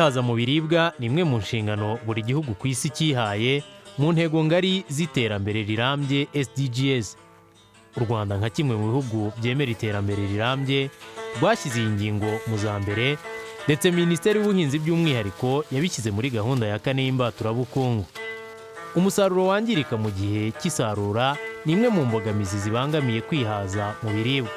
Kwihaza mu biribwa ni imwe mu nshingano buri gihugu ku isi cyihaye mu ntego ngari z'iterambere rirambye SDGs. U Rwanda nka kimwe mu bihugu byemera iterambere rirambye rwashyize iyi ngingo mu za mbere, ndetse Minisiteri y'Ubuhinzi by'umwihariko yabishyize muri gahunda ya 4 y'imbaturabukungu. Umusaruro wangirika mu gihe cy'isarura ni imwe mu mbogamizi zibangamiye kwihaza mu biribwa,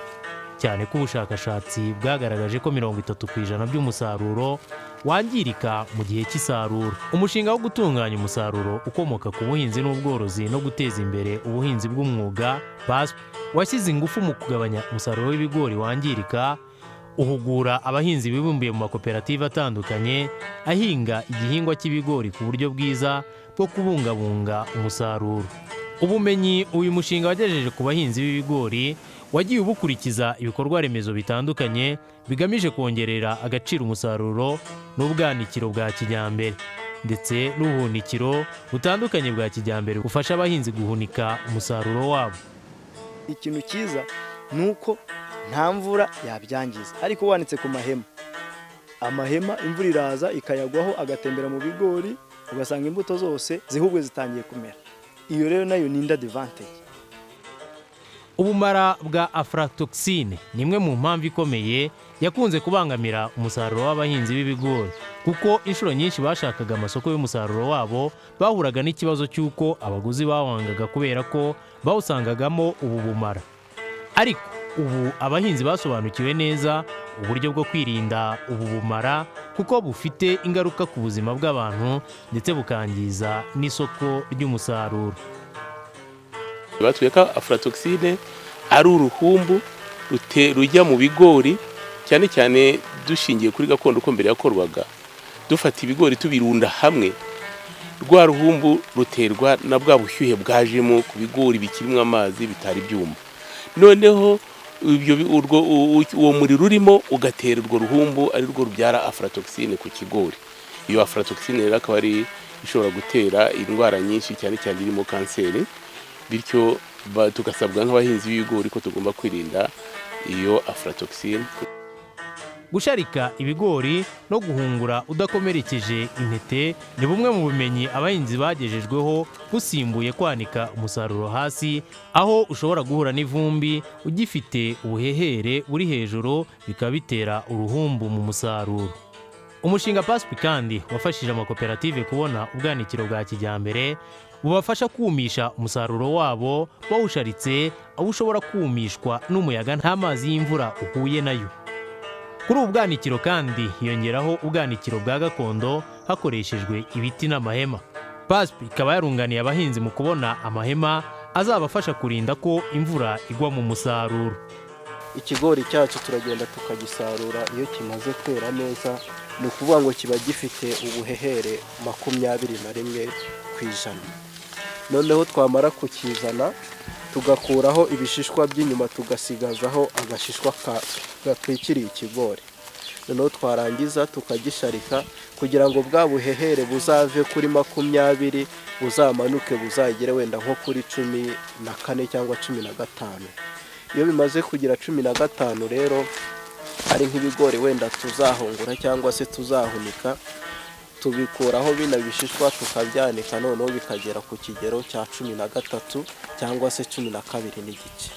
cyane ko ubushakashatsi bwagaragaje ko 30% by'umusaruro wangirika mu gihe cy'isarura. Umushinga wo gutunganya umusaruro ukomoka ku buhinzi n'ubworozi no guteza imbere ubuhinzi bw'umwuga PASP washyize ingufu mu kugabanya umusaruro w'ibigori wangirika, uhugura abahinzi bibumbiye mu makoperative atandukanye ahinga igihingwa cy'ibigori ku buryo bwiza bwo kubungabunga umusaruro. Ubumenyi uyu mushinga wagejeje ku bahinzi b'ibigori wagiye ubukurikiza ibikorwa remezo bitandukanye bigamije kongerera agaciro umusaruro n'ubwanikiro bwa kijyambere, ndetse n'ubuhunikiro butandukanye bwa kijyambere bufasha abahinzi guhunika umusaruro wabo. Ikintu cyiza nuko nta mvura yabyangiza, ariko wanitse ku amahema imvura iraza ikayagwaho agatembera mu bigori, ugasanga imbuto zose zihubwe zitangiye kumera. Iyo rero nayo ni advantage. Ubumara bwa aflatoxine ni imwe mu mpamvu ikomeye yakunze kubangamira umusaruro w'abahinzi b'ibigori, kuko inshuro nyinshi bashakaga amasoko y'umusaruro wabo bahuraga n'ikibazo cy'uko abaguzi bawangaga kubera ko bawusangagamo ubu bumara. Ariko ubu abahinzi basobanukiwe neza uburyo bwo kwirinda ubu bumara, kuko bufite ingaruka ku buzima bw'abantu ndetse bukangiza n'isoko ry'umusaruro. Batweka aflatoxine ari uruhumbu rujya mu bigori, cyane cyane dushingiye kuri gakondo uko mbere yakorwaga. Dufata ibigori tubirunda hamwe, rwa ruhumbu ruterwa na bwa bushyuhe bwajemo ku bigori bikirimo amazi bitari byuma. Noneho uwo muriro urimo ugatera urwo ruhumbu, ari rwo rubyara aflatoxine ku kigori. Iyo aflatoxine rero akaba ari ishobora gutera indwara nyinshi, cyane cyane irimo kanseri. Bityo tugasabwa nk'abahinzi b'ibigori ko tugomba kwirinda iyo aflatoxine. Gusharika ibigori no guhungura udakomerekeje intete ni bumwe mu bumenyi abahinzi bagejejweho, busimbuye kwanika umusaruro hasi, aho ushobora guhura n'ivumbi ugifite ubuhehere buri hejuru, bikaba bitera uruhumbu mu musaruro. Umushinga PASP kandi wafashije amakoperative kubona ubwanikiro bwa kijyambere bubafasha kumisha umusaruro wabo bawusharitse, aho ushobora kumishwa n'umuyaga nta mazi y'imvura uhuye nayo. Kuri ubu bwanikiro kandi hiyongeraho ubwanikiro bwa gakondo hakoreshejwe ibiti n'amahema. PASP ikaba yarunganiye abahinzi mu kubona amahema azabafasha kurinda ko imvura igwa mu musaruro. Ikigori cyacu turagenda tukagisarura iyo kimaze kwera neza, ni ukuvuga ngo kiba gifite ubuhehere 21%. Noneho twamara kukizana tugakuraho ibishishwa by'inyuma, tugasigazaho agashishwa gatwikiriye ikigori. Noneho twarangiza tukagisharika kugira ngo bwa buhehere buzave kuri 20 buzamanuke buzagere wenda nko kuri 14 cyangwa 15. Iyo bimaze kugira 15 rero ari nk'ibigori wenda tuzahungura cyangwa se tuzahunika, tubikuraho bina bishishwa tukabyanika, noneho bikagera ku kigero cya 13 cyangwa se 12 n'igice.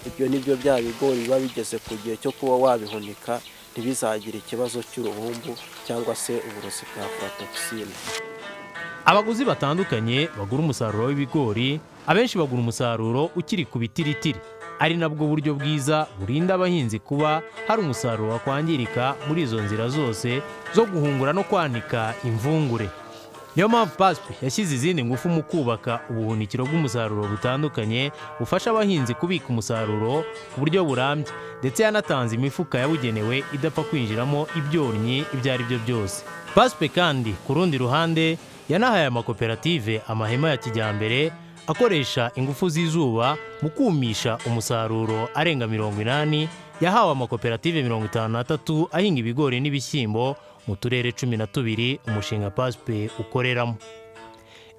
Ibyo nibyo bya bigori biba bigeze ku gihe cyo kuba wabihunika, ntibizagira ikibazo cy'uruhumbu cyangwa se uburozi bwa aflatoxine. Abaguzi batandukanye bagura umusaruro w'ibigori, abenshi bagura umusaruro ukiri ku bitiritiri, ari nabwo buryo bwiza burinda abahinzi kuba hari umusaruro wakwangirika muri izo nzira zose zo guhungura no kwanika imvungure. Niyo mpamvu PASP yashyize izindi ngufu mu kubaka ubuhunikiro bw'umusaruro butandukanye bufasha abahinzi kubika umusaruro ku buryo burambye, ndetse yanatanze imifuka yabugenewe idapfa kwinjiramo ibyonnyi ibyo ari byo byose. PASP kandi ku rundi ruhande yanahaye amakoperative amahema ya kijyambere akoresha ingufu z'izuba mu kumisha umusaruro arenga 80. Yahawe amakoperative 53 ahinga ibigori n'ibishyimbo mu turere 12 umushinga PASP ukoreramo.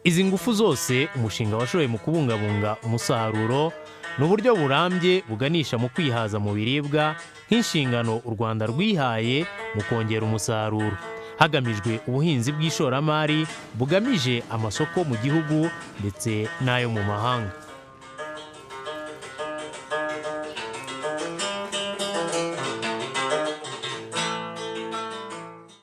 Izi ngufu zose umushinga washoboye mu kubungabunga umusaruro n'uburyo burambye buganisha mu kwihaza mu biribwa, nk'inshingano u Rwanda rwihaye mu kongera umusaruro. hagamijwe ubuhinzi bw'ishoramari bugamije amasoko mu gihugu ndetse n'ayo mu mahanga.